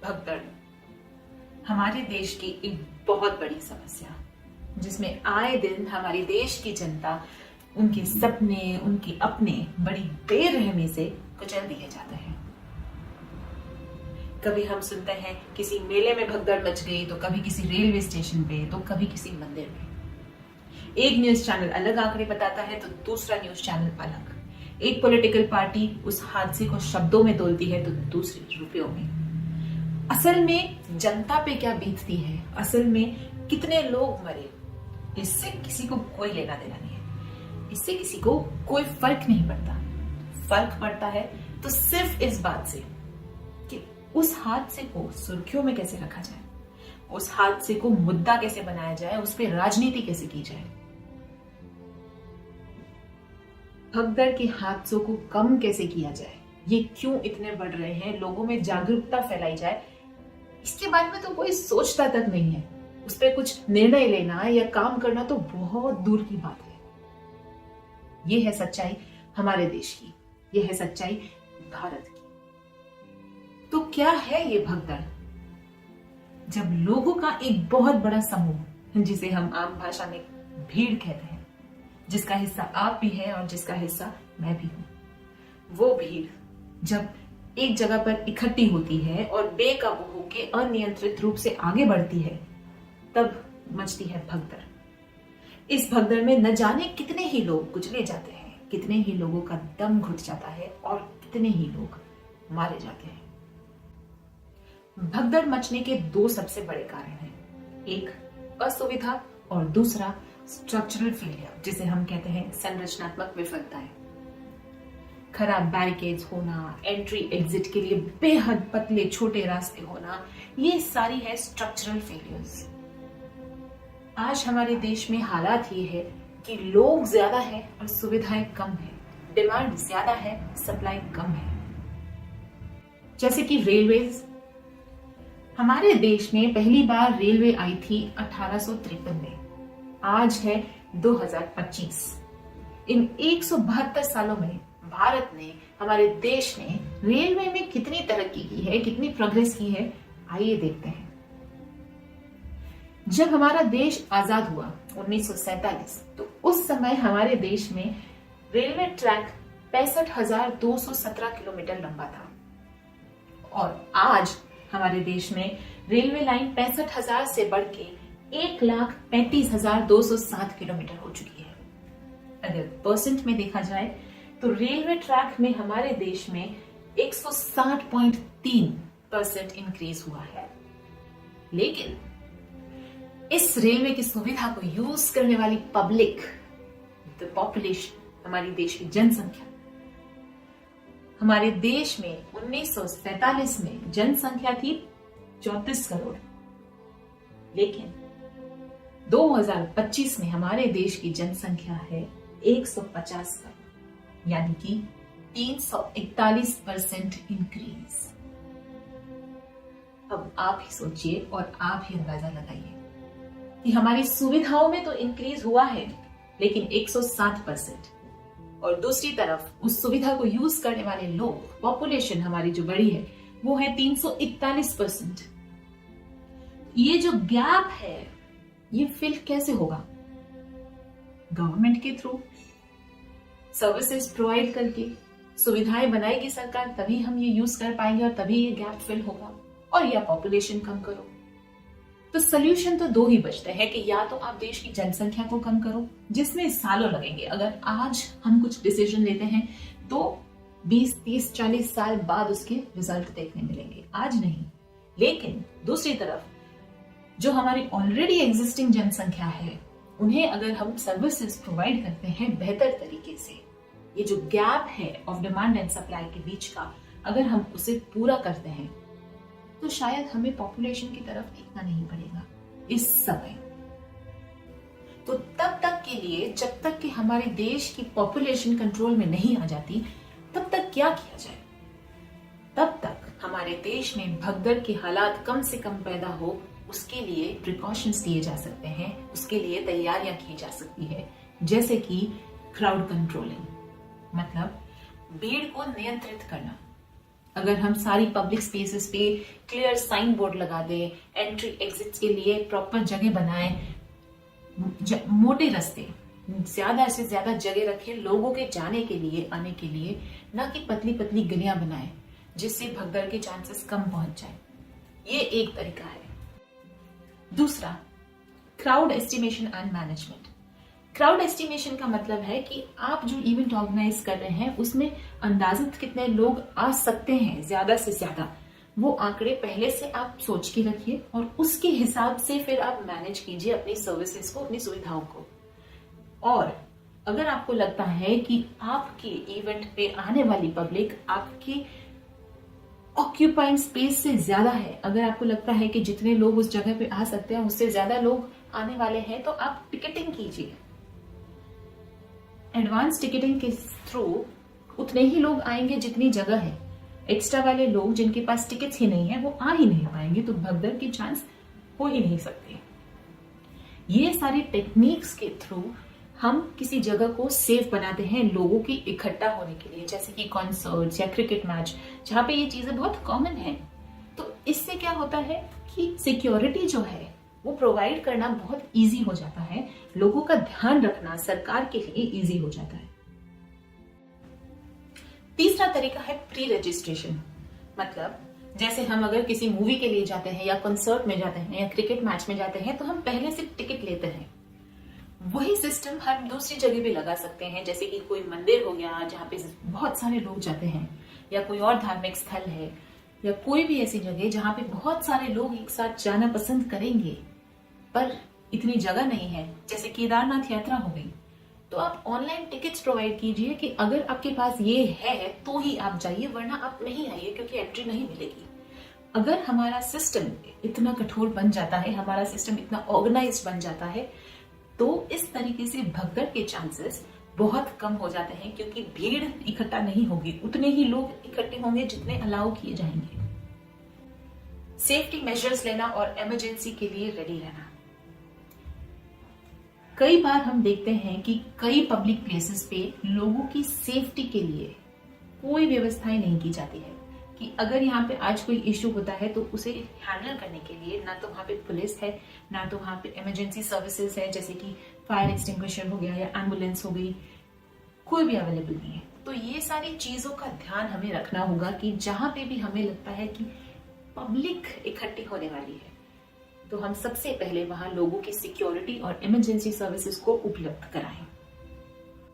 भगदड़ हमारे देश की एक बहुत बड़ी समस्या, जिसमें आए दिन हमारे देश की जनता उनके सपने, उनके अपने बड़ी बेरहमी से कुचल दिए जाते हैं। कभी हम सुनते हैं किसी मेले में भगदड़ मच गई, तो कभी किसी रेलवे स्टेशन पे, तो कभी किसी मंदिर में। एक न्यूज चैनल अलग आंकड़े बताता है तो दूसरा न्यूज चैनल अलग। एक पॉलिटिकल पार्टी उस हादसे को शब्दों में तोलती है तो दूसरी रुपयों में। असल में जनता पे क्या बीतती है, असल में कितने लोग मरे, इससे किसी को कोई लेना देना नहीं है। इससे किसी को कोई फर्क नहीं पड़ता। फर्क पड़ता है तो सिर्फ इस बात से कि उस हादसे को सुर्खियों में कैसे रखा जाए, उस हादसे को मुद्दा कैसे बनाया जाए, उस पर राजनीति कैसे की जाए। भगदड़ के हादसों को कम कैसे किया जाए, ये क्यों इतने बढ़ रहे हैं, लोगों में जागरूकता फैलाई जाए, इसके बारे में तो कोई सोचता तक नहीं है। उस पर कुछ निर्णय लेना या काम करना तो बहुत दूर की बात है। ये है सच्चाई हमारे देश की, ये है सच्चाई भारत की। तो क्या है ये भगदड़? जब लोगों का एक बहुत बड़ा समूह, जिसे हम आम भाषा में भीड़ कहते हैं, जिसका हिस्सा आप भी है और जिसका हिस्सा मैं भी हूं, वो भीड़ जब एक जगह पर इकट्ठी होती है और बेकाबू होकर अनियंत्रित रूप से आगे बढ़ती है, तब मचती है भगदड़। इस भगदड़ में न जाने कितने ही लोग कुचले जाते हैं, कितने ही लोगों का दम घुट जाता है और कितने ही लोग मारे जाते हैं। भगदड़ मचने के दो सबसे बड़े कारण हैं, एक असुविधा और दूसरा स्ट्रक्चरल फेलियर, जिसे हम कहते हैं संरचनात्मक विफलताएं। खराब बैरिकेड्स होना, एंट्री एग्जिट के लिए बेहद पतले छोटे रास्ते होना, ये सारी है स्ट्रक्चरल फेलियर्स। आज हमारे देश में हालात ये है कि लोग ज्यादा हैं और सुविधाएं कम है, डिमांड ज्यादा है, सप्लाई कम है। जैसे कि रेलवेज, हमारे देश में पहली बार रेलवे आई थी 1853 में, आज है 2025। इन 172 सालों में भारत ने, हमारे देश ने रेलवे में कितनी तरक्की की है, कितनी प्रोग्रेस की है, आइए देखते हैं। जब हमारा देश आजाद हुआ 1947, तो उस समय हमारे देश में रेलवे ट्रैक 65,217 किलोमीटर लंबा था और आज हमारे देश में रेलवे लाइन 65,000 से बढ़ के 1,35,207 किलोमीटर हो चुकी है। अगर परसेंट में देखा जाए तो रेलवे ट्रैक में हमारे देश में 160.3% इंक्रीज हुआ है। लेकिन इस रेलवे की सुविधा को यूज करने वाली पब्लिक, द पॉपुलेशन, हमारी देश की जनसंख्या, हमारे देश में 1947 में जनसंख्या थी 34 करोड़, लेकिन 2025 में हमारे देश की जनसंख्या है 150 करोड़, यानी कि 341% इंक्रीज। अब आप ही सोचिए और आप ही अंदाजा लगाइए कि हमारी सुविधाओं में तो इंक्रीज हुआ है, लेकिन 160%, और दूसरी तरफ उस सुविधा को यूज करने वाले लोग, पॉपुलेशन हमारी जो बड़ी है, वो है 341%। ये जो गैप है, ये फिल कैसे होगा? गवर्नमेंट के थ्रू, सर्विसेज प्रोवाइड करके, सुविधाएं बनाएगी सरकार, तभी हम ये यूज कर पाएंगे और तभी ये गैप फिल होगा। और या पॉपुलेशन कम करो। तो सोल्यूशन तो दो ही बचते हैं कि या तो आप देश की जनसंख्या को कम करो, जिसमें सालों लगेंगे। अगर आज हम कुछ डिसीजन लेते हैं तो 20, 30, 40 साल बाद उसके रिजल्ट देखने मिलेंगे, आज नहीं। लेकिन दूसरी तरफ जो हमारी ऑलरेडी एग्जिस्टिंग जनसंख्या है, उन्हें अगर हम सर्विसेज प्रोवाइड करते हैं बेहतर तरीके से, ये जो गैप है ऑफ डिमांड एंड सप्लाई के बीच का, अगर हम उसे पूरा करते हैं, तो शायद हमें पॉपुलेशन की तरफ देखना नहीं पड़ेगा इस समय। तो तब तक के लिए, जब तक कि हमारे देश की पॉपुलेशन कंट्रोल में नहीं आ जाती, तब तक क्या किया जाए? तब तक हमारे देश में भगदड़ के हालात कम से कम पैदा हो, उसके लिए प्रिकॉशंस लिए जा सकते हैं, उसके लिए तैयारियां की जा सकती है, जैसे कि क्राउड कंट्रोलिंग, मतलब भीड़ को नियंत्रित करना। अगर हम सारी पब्लिक स्पेसेस पे क्लियर साइन बोर्ड लगा दें, एंट्री एग्जिट्स के लिए प्रॉपर जगह बनाएं, मोटे रास्ते, ज्यादा से ज्यादा जगह रखें लोगों के जाने के लिए, आने के लिए, ना कि पतली पतली गलियां बनाएं जिससे भगदड़ के चांसेस कम पहुंच जाए। ये एक तरीका है। दूसरा, crowd estimation and management. Crowd estimation का मतलब है कि आप जो इवेंट ऑर्गेनाइज कर रहे हैं उसमें अंदाजित कितने लोग आ सकते हैं, ज्यादा से ज्यादा, वो आंकड़े पहले से आप सोच के रखिए और उसके हिसाब से फिर आप मैनेज कीजिए अपनी सर्विसेज को, अपनी सुविधाओं को। और अगर आपको लगता है कि आपके इवेंट पे आने वाली पब्लिक आपके ऑक्यूपाइंग स्पेस से ज्यादा है, अगर आपको लगता है कि जितने लोग उस जगह पे आ सकते हैं उससे ज्यादा लोग आने वाले हैं, तो आप टिकटिंग कीजिए। एडवांस टिकटिंग के थ्रू उतने ही लोग आएंगे जितनी जगह है। एक्स्ट्रा वाले लोग जिनके पास टिकट्स ही नहीं है वो आ ही नहीं पाएंगे, तो भगदड़ की चांस हो ही नहीं सकते। ये सारी टेक्निक्स के थ्रू हम किसी जगह को सेफ बनाते हैं लोगों की इकट्ठा होने के लिए, जैसे कि कॉन्सर्ट्स या क्रिकेट मैच, जहां पे ये चीजें बहुत कॉमन है। तो इससे क्या होता है कि सिक्योरिटी जो है वो प्रोवाइड करना बहुत इजी हो जाता है, लोगों का ध्यान रखना सरकार के लिए इजी हो जाता है। तीसरा तरीका है प्री रजिस्ट्रेशन। मतलब जैसे हम अगर किसी मूवी के लिए जाते हैं या कॉन्सर्ट में जाते हैं या क्रिकेट मैच में जाते हैं तो हम पहले से टिकट लेते हैं। वही सिस्टम हम दूसरी जगह भी लगा सकते हैं, जैसे कि कोई मंदिर हो गया जहाँ पे बहुत सारे लोग जाते हैं, या कोई और धार्मिक स्थल है, या कोई भी ऐसी जगह जहाँ पे बहुत सारे लोग एक साथ जाना पसंद करेंगे पर इतनी जगह नहीं है, जैसे केदारनाथ यात्रा हो गई। तो आप ऑनलाइन टिकट्स प्रोवाइड कीजिए कि अगर आपके पास ये है तो ही आप जाइए, वरना आप नहीं आइए क्योंकि एंट्री नहीं मिलेगी। अगर हमारा सिस्टम इतना कठोर बन जाता है, हमारा सिस्टम इतना ऑर्गेनाइज्ड बन जाता है, तो इस तरीके से भगदड़ के चांसेस बहुत कम हो जाते हैं, क्योंकि भीड़ इकट्ठा नहीं होगी, उतने ही लोग इकट्ठे होंगे जितने अलाउ किए जाएंगे। सेफ्टी मेजर्स लेना और इमरजेंसी के लिए रेडी रहना। कई बार हम देखते हैं कि कई पब्लिक प्लेसेस पे लोगों की सेफ्टी के लिए कोई व्यवस्थाएं नहीं की जाती है, कि अगर यहाँ पे आज कोई इश्यू होता है तो उसे हैंडल करने के लिए ना तो वहाँ पे पुलिस है, ना तो वहाँ पे इमरजेंसी सर्विसेज है, जैसे कि फायर एक्सटिंग्विशर हो गया या एम्बुलेंस हो गई, कोई भी अवेलेबल नहीं है। तो ये सारी चीजों का ध्यान हमें रखना होगा कि जहां पे भी हमें लगता है कि पब्लिक इकट्ठी होने वाली है तो हम सबसे पहले वहां लोगों की सिक्योरिटी और इमरजेंसी सर्विसेज को उपलब्ध कराएं।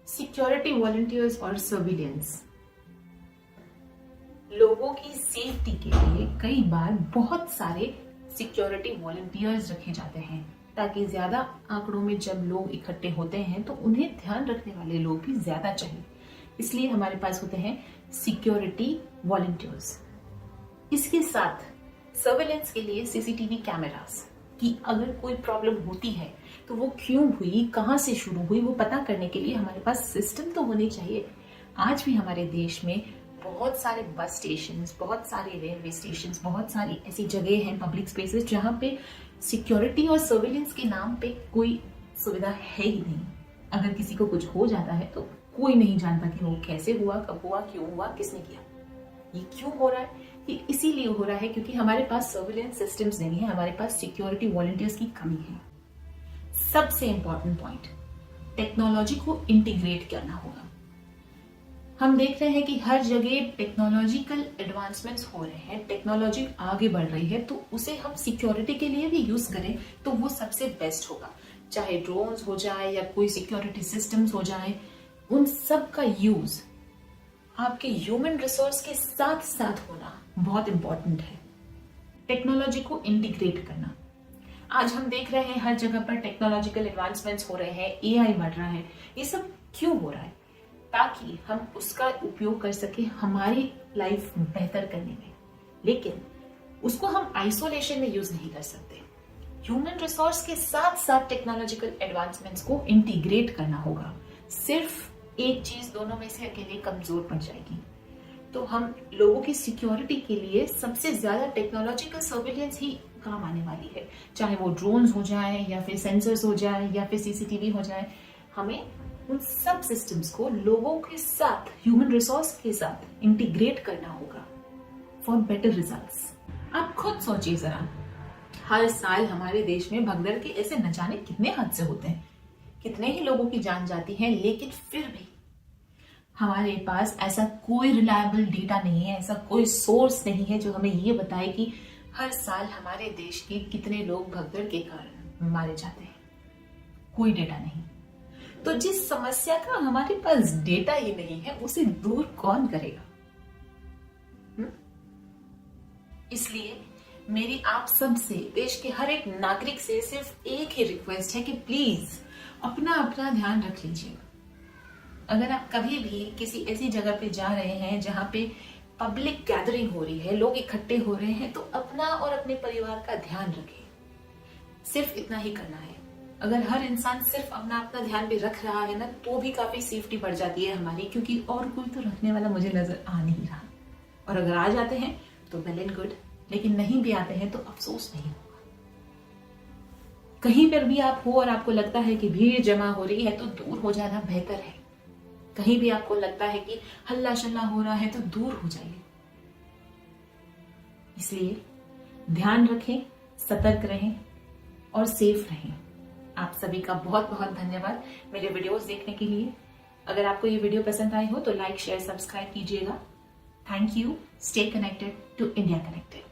सिक्योरिटी वॉलंटियर्स और सर्विलेंस। लोगों की सेफ्टी के लिए कई बार बहुत सारे सिक्योरिटी वॉलंटियर्स रखे जाते हैं, ताकि ज्यादा आंकड़ों में जब लोग इकट्ठे होते हैं तो उन्हें ध्यान रखने वाले लोग भी ज्यादा चाहिए, इसलिए हमारे पास होते हैं सिक्योरिटी वॉलंटियर्स। इसके साथ सर्वेलेंस के लिए सीसीटीवी कैमरास, कि अगर कोई प्रॉब्लम होती है तो वो क्यों हुई, कहां से शुरू हुई, वो पता करने के लिए हमारे पास सिस्टम तो होनी चाहिए। आज भी हमारे देश में बहुत सारे बस स्टेशन, बहुत सारे रेलवे स्टेशन, बहुत सारी ऐसी जगह हैं, पब्लिक स्पेसेस, जहां पे सिक्योरिटी और सर्वेलेंस के नाम पे कोई सुविधा है ही नहीं। अगर किसी को कुछ हो जाता है तो कोई नहीं जानता कि वो कैसे हुआ, कब हुआ, क्यों हुआ, किसने किया। ये क्यों हो रहा है? ये इसीलिए हो रहा है क्योंकि हमारे पास सर्वेलेंस सिस्टम्स नहीं है, हमारे पास सिक्योरिटी वॉलंटियर्स की कमी है। सबसे इंपॉर्टेंट पॉइंट, टेक्नोलॉजी को इंटीग्रेट करना होगा। हम देख रहे हैं कि हर जगह टेक्नोलॉजिकल एडवांसमेंट्स हो रहे हैं, टेक्नोलॉजी आगे बढ़ रही है, तो उसे हम सिक्योरिटी के लिए भी यूज करें तो वो सबसे बेस्ट होगा। चाहे ड्रोन्स हो जाए या कोई सिक्योरिटी सिस्टम्स हो जाए, उन सब का यूज आपके ह्यूमन रिसोर्स के साथ साथ होना बहुत इंपॉर्टेंट है। टेक्नोलॉजी को इंटीग्रेट करना। आज हम देख रहे हैं हर जगह पर टेक्नोलॉजिकल एडवांसमेंट्स हो रहे हैं, एआई बढ़ रहा है। ये सब क्यों हो रहा है? ताकि हम उसका उपयोग कर सके हमारी लाइफ बेहतर करने में, लेकिन उसको हम आइसोलेशन में यूज नहीं कर सकते। ह्यूमन रिसोर्स के साथ साथ टेक्नोलॉजिकल एडवांसमेंट्स को इंटीग्रेट करना होगा। सिर्फ एक चीज दोनों में से अकेले कमजोर पड़ जाएगी। तो हम लोगों की सिक्योरिटी के लिए सबसे ज्यादा टेक्नोलॉजिकल सर्विलेंस ही काम आने वाली है, चाहे वो ड्रोन्स हो जाए या फिर सेंसर्स हो जाए या फिर सीसीटीवी हो जाए। हमें उन सब सिस्टम्स को लोगों के साथ, ह्यूमन रिसोर्स के साथ इंटीग्रेट करना होगा। For better results. आप खुद सोचिए जरा, हर साल हमारे देश में भगदड़ के ऐसे न जाने कितने हादसे होते हैं, कितने ही लोगों की जान जाती है, लेकिन फिर भी हमारे पास ऐसा कोई रिलायबल डेटा नहीं है, ऐसा कोई सोर्स नहीं है जो हमें ये बताए कि हर साल हमारे देश के कितने लोग भगदड़ के कारण मारे जाते हैं। कोई डेटा नहीं। तो जिस समस्या का हमारे पास डेटा ही नहीं है, उसे दूर कौन करेगा? इसलिए मेरी आप सब से, देश के हर एक नागरिक से सिर्फ एक ही रिक्वेस्ट है कि प्लीज अपना अपना ध्यान रख लीजिएगा। अगर आप कभी भी किसी ऐसी जगह पे जा रहे हैं जहां पे पब्लिक गैदरिंग हो रही है, लोग इकट्ठे हो रहे हैं, तो अपना और अपने परिवार का ध्यान रखें। सिर्फ इतना ही करना है। अगर हर इंसान सिर्फ अपना अपना ध्यान भी रख रहा है ना, तो भी काफी सेफ्टी बढ़ जाती है हमारी, क्योंकि और कोई तो रखने वाला मुझे नजर आ नहीं रहा। और अगर आ जाते हैं तो वेल एंड गुड, लेकिन नहीं भी आते हैं तो अफसोस नहीं होगा। कहीं पर भी आप हो और आपको लगता है कि भीड़ जमा हो रही है, तो दूर हो जाना बेहतर है। कहीं भी आपको लगता है कि हल्ला शल्ला हो रहा है, तो दूर हो जाइए। इसलिए ध्यान रखें, सतर्क रहें और सेफ रहें। आप सभी का बहुत बहुत धन्यवाद मेरे वीडियोस देखने के लिए। अगर आपको ये वीडियो पसंद आई हो तो लाइक, शेयर, सब्सक्राइब कीजिएगा। Thank you. Stay connected to India connected.